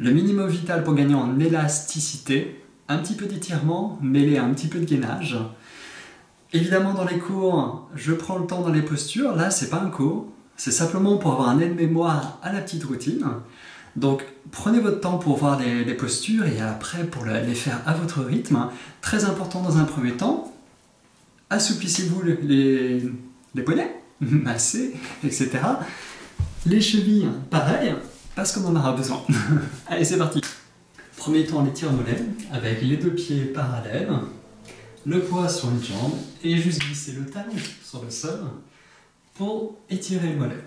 Le minimum vital pour gagner en élasticité, un petit peu d'étirement, mêlé à un petit peu de gainage. Évidemment, dans les cours, je prends le temps dans les postures. Là, c'est pas un cours, c'est simplement pour avoir un aide-mémoire à la petite routine. Donc, prenez votre temps pour voir les postures et après pour les faire à votre rythme. Très important dans un premier temps, assouplissez-vous les poignets, massez, etc. Les chevilles, pareil, parce qu'on en aura besoin. Allez, c'est parti. Premier temps, les tire-mollets, avec les deux pieds parallèles, le poids sur une jambe, et juste glisser le talon sur le sol pour étirer le mollet.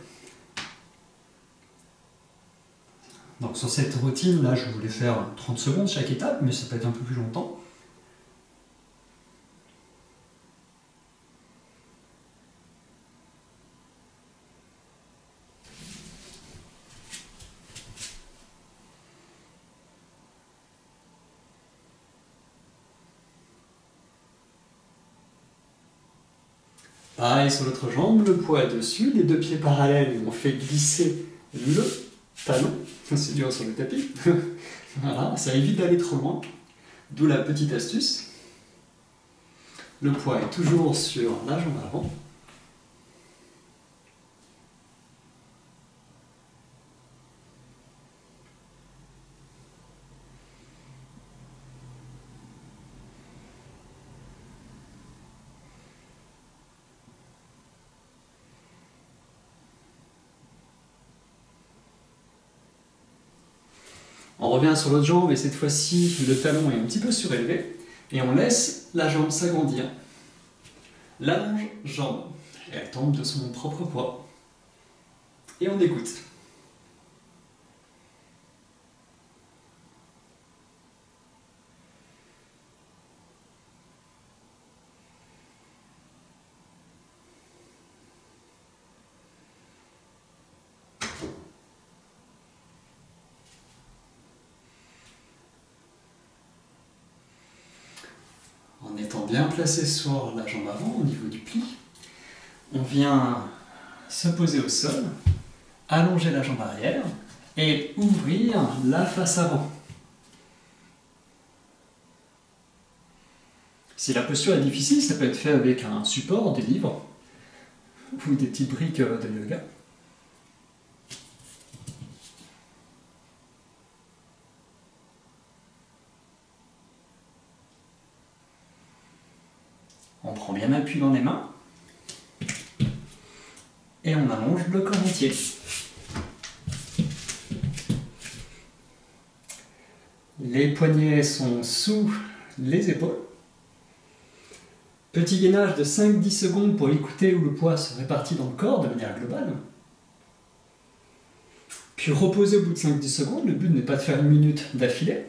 Donc sur cette routine, là, je voulais faire 30 secondes chaque étape, mais ça peut être un peu plus longtemps. Pareil sur l'autre jambe, le poids est dessus, les deux pieds parallèles, on fait glisser le talon, c'est dur sur le tapis, voilà, ça évite d'aller trop loin, d'où la petite astuce. Le poids est toujours sur la jambe avant. On revient sur l'autre jambe et cette fois-ci, le talon est un petit peu surélevé et on laisse la jambe s'agrandir. La longe jambe, elle tombe de son propre poids. Et on écoute. En étant bien placé sur la jambe avant, au niveau du pli, on vient se poser au sol, allonger la jambe arrière et ouvrir la face avant. Si la posture est difficile, ça peut être fait avec un support, des livres ou des petites briques de yoga. On prend bien appui dans les mains et on allonge le corps entier. Les poignets sont sous les épaules. Petit gainage de 5-10 secondes pour écouter où le poids se répartit dans le corps de manière globale. Puis reposer au bout de 5-10 secondes, le but n'est pas de faire une minute d'affilée.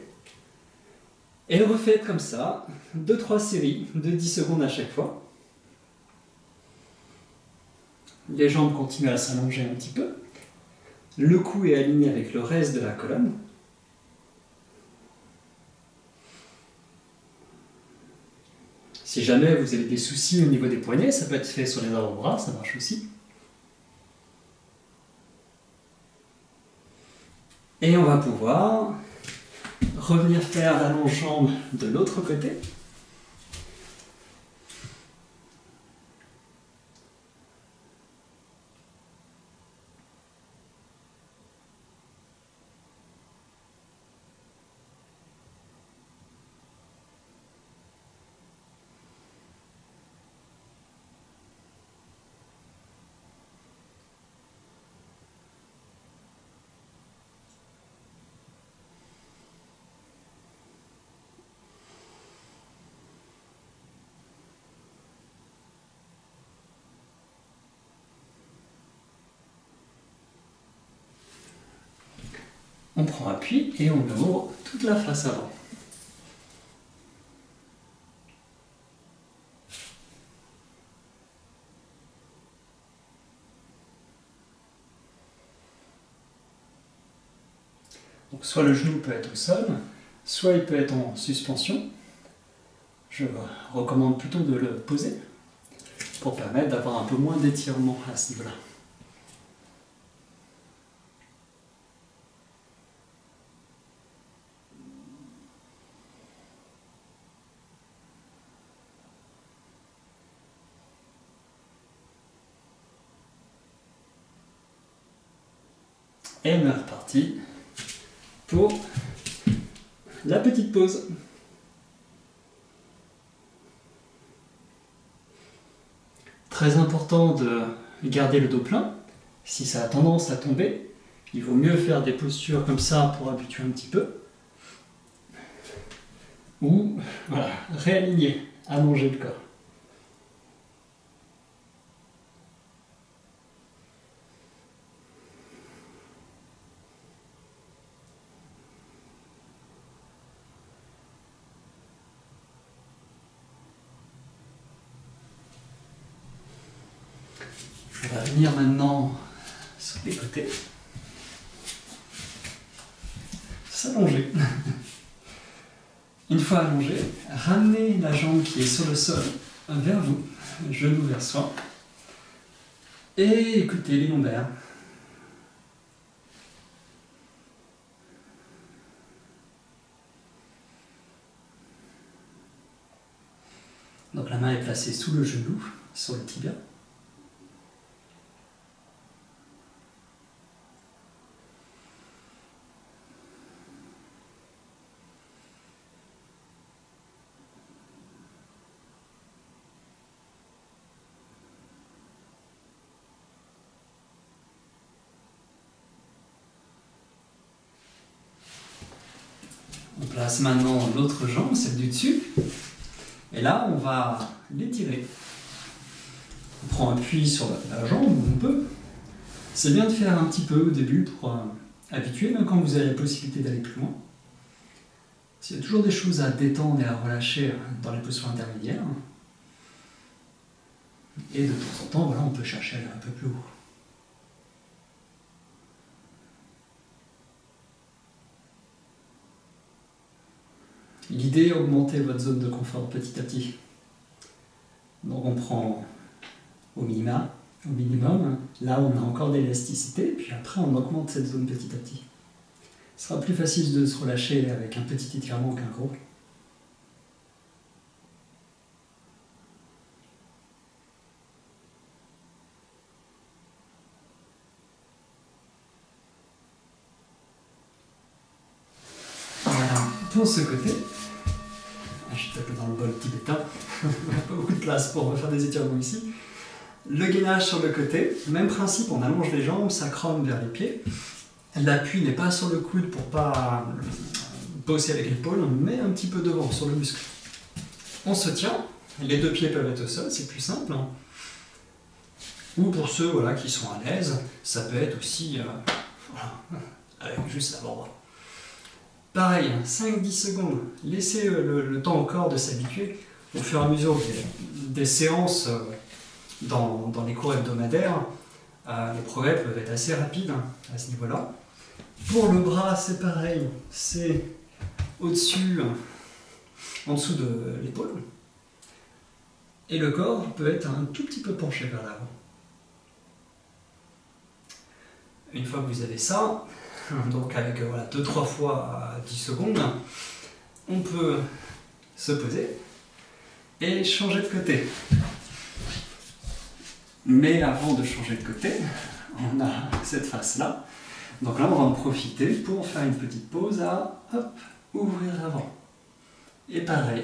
Et refaites comme ça, 2-3 séries de 10 secondes à chaque fois. Les jambes continuent à s'allonger un petit peu. Le cou est aligné avec le reste de la colonne. Si jamais vous avez des soucis au niveau des poignets, ça peut être fait sur les avant-bras, ça marche aussi. Et on va pouvoir revenir faire la longe jambe de l'autre côté. On prend appui et on ouvre toute la face avant. Donc soit le genou peut être au sol, soit il peut être en suspension. Je recommande plutôt de le poser pour permettre d'avoir un peu moins d'étirement à ce niveau-là. Et on est reparti pour la petite pause. Très important de garder le dos plein. Si ça a tendance à tomber, il vaut mieux faire des postures comme ça pour habituer un petit peu. Ou voilà, réaligner, allonger le corps. On va venir maintenant sur les côtés. S'allonger. Une fois allongé, ramenez la jambe qui est sur le sol vers vous, genou vers soi. Et écoutez les lombaires. Donc la main est placée sous le genou, sur le tibia. On place maintenant l'autre jambe, celle du dessus. Et là, on va l'étirer. On prend appui sur la jambe où on peut. C'est bien de faire un petit peu au début pour habituer, même quand vous avez la possibilité d'aller plus loin. Il y a toujours des choses à détendre et à relâcher dans les postures intermédiaires. Et de temps en temps, voilà, on peut chercher à aller un peu plus haut. L'idée est d'augmenter votre zone de confort petit à petit. Donc on prend au minimum, là on a encore d'élasticité, puis après on augmente cette zone petit à petit. Ce sera plus facile de se relâcher avec un petit étirement qu'un gros. Voilà, pour ce côté. Je tape dans le bol tibétain, il n'y a pas beaucoup de place pour faire des étirements ici. Le gainage sur le côté, même principe, on allonge les jambes, sacrum vers les pieds. L'appui n'est pas sur le coude pour ne pas bosser avec l'épaule, mais un petit peu devant sur le muscle. On se tient, les deux pieds peuvent être au sol, c'est plus simple. Ou pour ceux voilà, qui sont à l'aise, ça peut être aussi avec juste l'avant-bras. Pareil, 5-10 secondes, laissez le temps au corps de s'habituer. Au fur et à mesure des séances dans les cours hebdomadaires, les progrès peuvent être assez rapides à ce niveau-là. Pour le bras, c'est pareil, c'est au-dessus, en dessous de l'épaule. Et le corps peut être un tout petit peu penché vers l'avant. Une fois que vous avez ça, donc avec 2-3 fois à 10 secondes, on peut se poser et changer de côté. Mais avant de changer de côté, on a cette face-là. Donc là, on va en profiter pour faire une petite pause à ouvrir l'avant. Et pareil,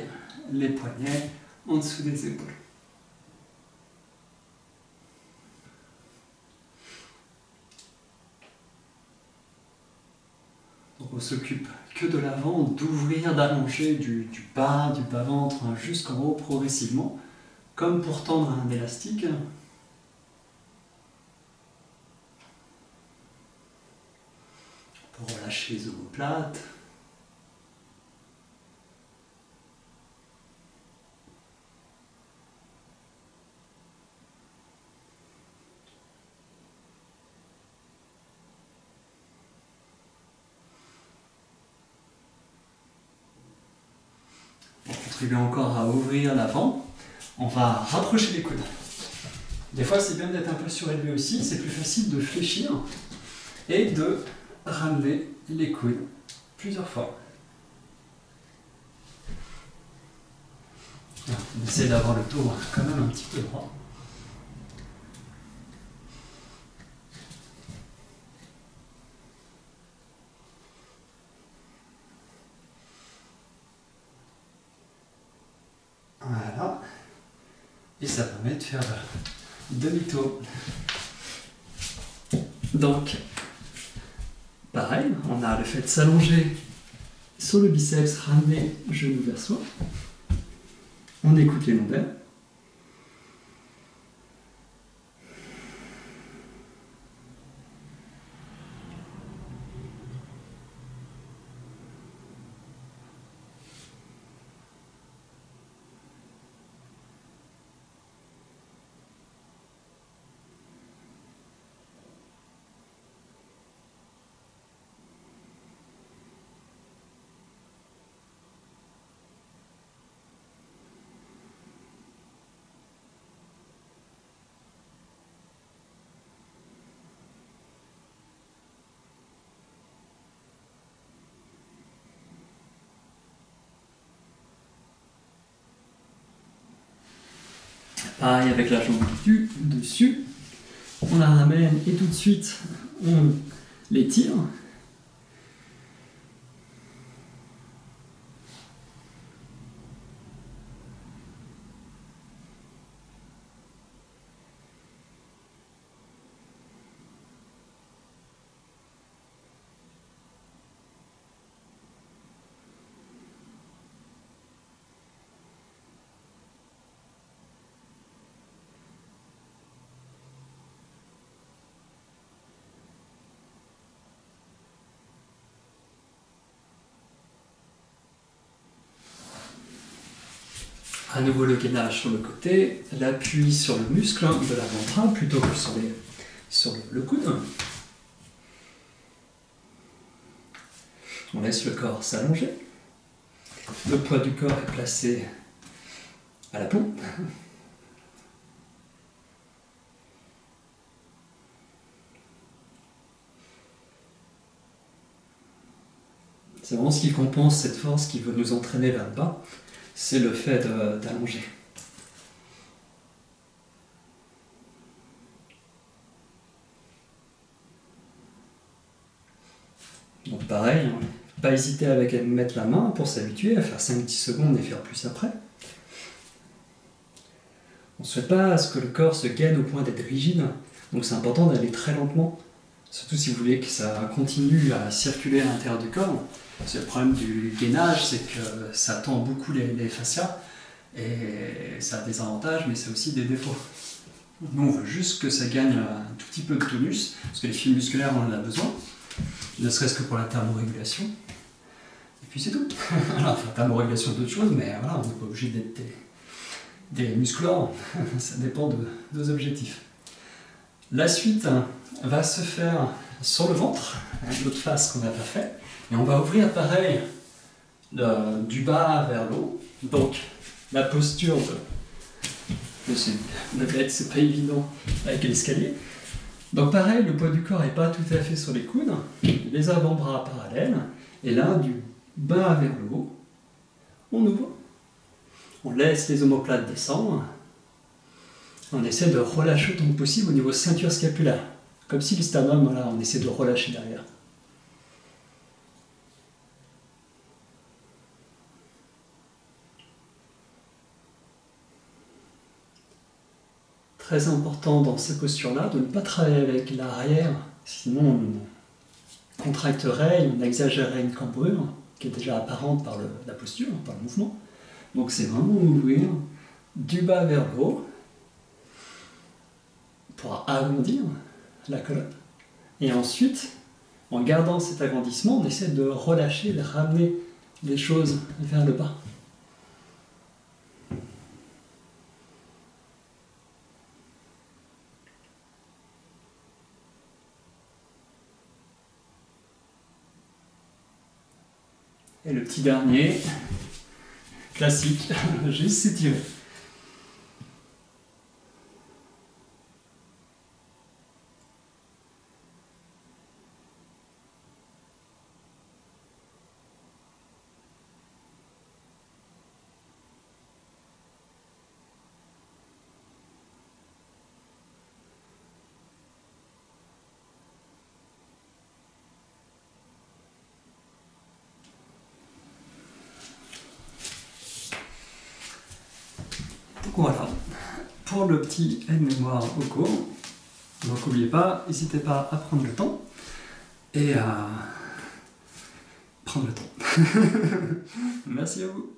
les poignets en dessous des épaules. Donc on s'occupe que de l'avant, d'ouvrir, d'allonger du bas-ventre jusqu'en haut progressivement, comme pour tendre un élastique. Pour relâcher les omoplates. Pour contribuer encore à ouvrir l'avant, on va rapprocher les coudes. Des fois, c'est bien d'être un peu surélevé aussi, c'est plus facile de fléchir et de ramener les coudes plusieurs fois. On essaie d'avoir le dos quand même un petit peu droit. et ça permet de faire demi-tour. Donc, pareil, on a le fait de s'allonger sur le biceps, ramener genou vers soi. On écoute les lombaires. Pareil avec la jambe du dessus, on la ramène et tout de suite on l'étire. À nouveau le gainage sur le côté, l'appui sur le muscle de l'avant-bras plutôt que sur le coude. On laisse le corps s'allonger. Le poids du corps est placé à la pompe. C'est vraiment ce qui compense cette force qui veut nous entraîner vers le bas. C'est le fait d'allonger. Donc pareil, hein, pas hésiter à mettre la main pour s'habituer à faire 5-10 secondes et faire plus après. On ne souhaite pas à ce que le corps se gaine au point d'être rigide, donc c'est important d'aller très lentement, surtout si vous voulez que ça continue à circuler à l'intérieur du corps. Le problème du gainage, c'est que ça tend beaucoup les fascias, et ça a des avantages, mais c'est aussi des défauts. Nous, on veut juste que ça gagne un tout petit peu de tonus, parce que les fibres musculaires, on en a besoin, ne serait-ce que pour la thermorégulation. Et puis c'est tout. Enfin, thermorégulation d'autres choses, mais voilà, on n'est pas obligé d'être des musclores, ça dépend de nos objectifs. La suite va se faire sur le ventre, l'autre face qu'on n'a pas fait, et on va ouvrir pareil du bas vers le haut. Donc la posture de bête, c'est pas évident avec l'escalier. Donc pareil, le poids du corps n'est pas tout à fait sur les coudes, les avant-bras parallèles, et là, du bas vers le haut, on ouvre. On laisse les omoplates descendre. On essaie de relâcher autant que possible au niveau ceinture scapulaire. Comme si le sternum, voilà, on essaie de relâcher derrière. Très important dans ces postures-là de ne pas travailler avec l'arrière, sinon on contracterait et on exagérerait une cambrure qui est déjà apparente par la posture, par le mouvement. Donc c'est vraiment ouvrir du bas vers le haut pour agrandir la colonne. Et ensuite, en gardant cet agrandissement, on essaie de relâcher, de ramener les choses vers le bas. Et le petit dernier, classique, juste s'étirer. Voilà, pour le petit aide-mémoire au cours. Donc n'oubliez pas, n'hésitez pas à prendre le temps et à prendre le temps. Merci à vous.